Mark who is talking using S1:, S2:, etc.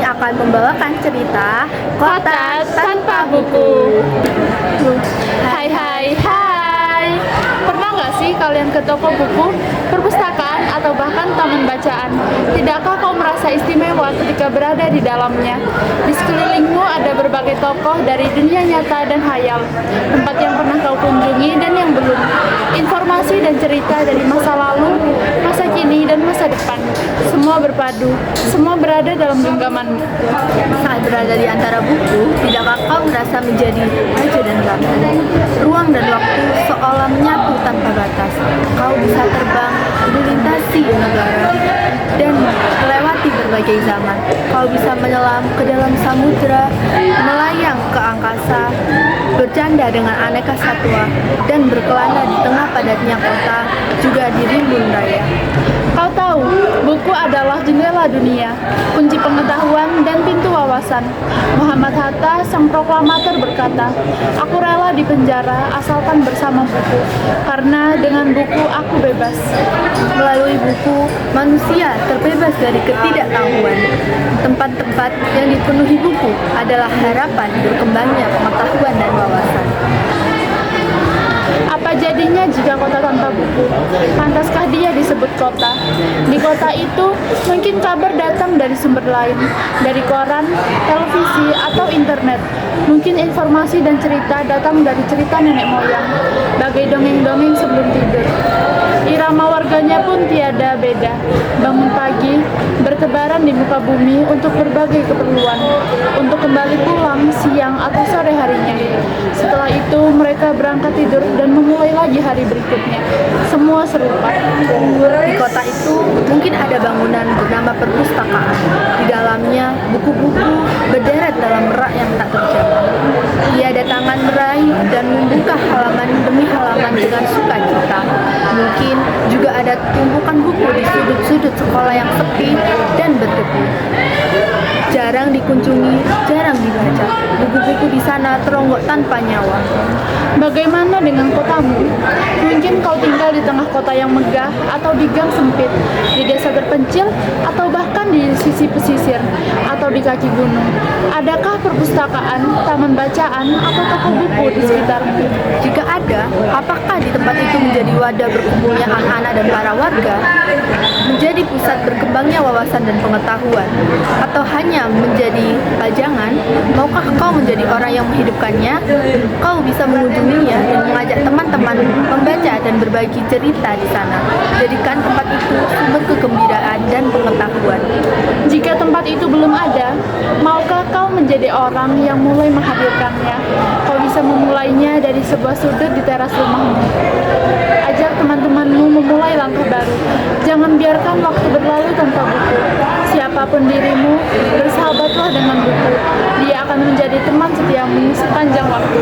S1: kami akan membawakan cerita
S2: Kota Tanpa Buku. Hai hai hai. Pernah nggak sih kalian ke toko buku, perpustakaan, atau bahkan taman bacaan? Tidakkah kau merasa istimewa ketika berada di dalamnya? Di sekelilingmu ada berbagai tokoh dari dunia nyata dan hayal, tempat yang pernah kau kunjungi dan yang belum. Informasi dan cerita dari masa lalu, masa kini, dan masa depan. Semua berpadu, semua berada dalam genggamanmu.
S1: Saat berada di antara buku, tidakkah kau merasa menjadi raja dan ratu? Ruang dan waktu seolah menyatu tanpa batas. Kau bisa terbang, melintasi negara, dan melewati berbagai zaman. Kau bisa menyelam ke dalam samudera, melayang ke angkasa, bercanda dengan aneka satwa, dan berkelana di tengah padatnya kota, juga di rimbun raya.
S2: Kau tahu, buku adalah jendela dunia, kunci pengetahuan dan pintu wawasan. Muhammad Hatta, sang proklamator berkata, "Aku rela di penjara asalkan bersama buku, karena dengan buku aku bebas."
S1: Melalui buku, manusia terbebas dari ketidaktahuan. Tempat-tempat yang dipenuhi buku adalah harapan berkembangnya pengetahuan dan wawasan.
S2: Apa jadinya jika kota tanpa buku? Pantaskah dia disebut kota? Di kota itu, mungkin kabar datang dari sumber lain, dari koran, televisi, atau internet. Mungkin informasi dan cerita datang dari cerita nenek moyang, bagai dongeng-dongeng sebelum tidur. Irama warganya pun tiada beda. Bangun pagi, bertebaran di muka bumi untuk berbagai keperluan, untuk kembali pulang siang atau sore harinya. Setelah itu, mereka berangkat tidur dan memulai lagi hari berikutnya. Semua serupa.
S1: Di kota itu mungkin ada bangunan bernama perpustakaan. Di dalamnya buku-buku berderet dalam rak yang tak terjangkau. Tiada tangan meraih dan membuka halaman demi halaman dengan sukacita. Mungkin juga ada tumpukan buku di sudut-sudut sekolah yang sepi dan berdebu. Jarang dikunjungi, jarang dibaca. Buku-buku di sana teronggok tanpa nyawa.
S2: Bagaimana dengan kotamu? Mungkin kau tinggal di tengah kota yang megah, atau di gang sempit, di desa terpencil, atau bahkan di sisi pesisir, atau di kaki gunung. Adakah perpustakaan, taman bacaan, atau toko buku di sekitarmu?
S1: Jika ada, apakah di tempat itu menjadi wadah berkumpulnya anak-anak dan para warga? Menjadi pusat berkembangnya wawasan dan pengetahuan? Atau hanya menjadi pajangan? Maukah kau menjadi orang yang menghidupkannya? Kau bisa mengunjunginya dan mengajak teman-teman membaca dan berbagi cerita di sana. Jadikan tempat itu sumber kegembiraan dan pengetahuan.
S2: Jika tempat itu belum ada, maukah kau menjadi orang yang mulai menghadirkannya? Kau bisa memulainya dari sebuah sudut di teras rumahmu. Ajak teman-temanmu memulai langkah baru. Jangan biarkan waktu berlalu tanpa buku. Siapapun dirimu, bersahabatlah dengan buku. Dia akan menjadi teman setiamu sepanjang waktu.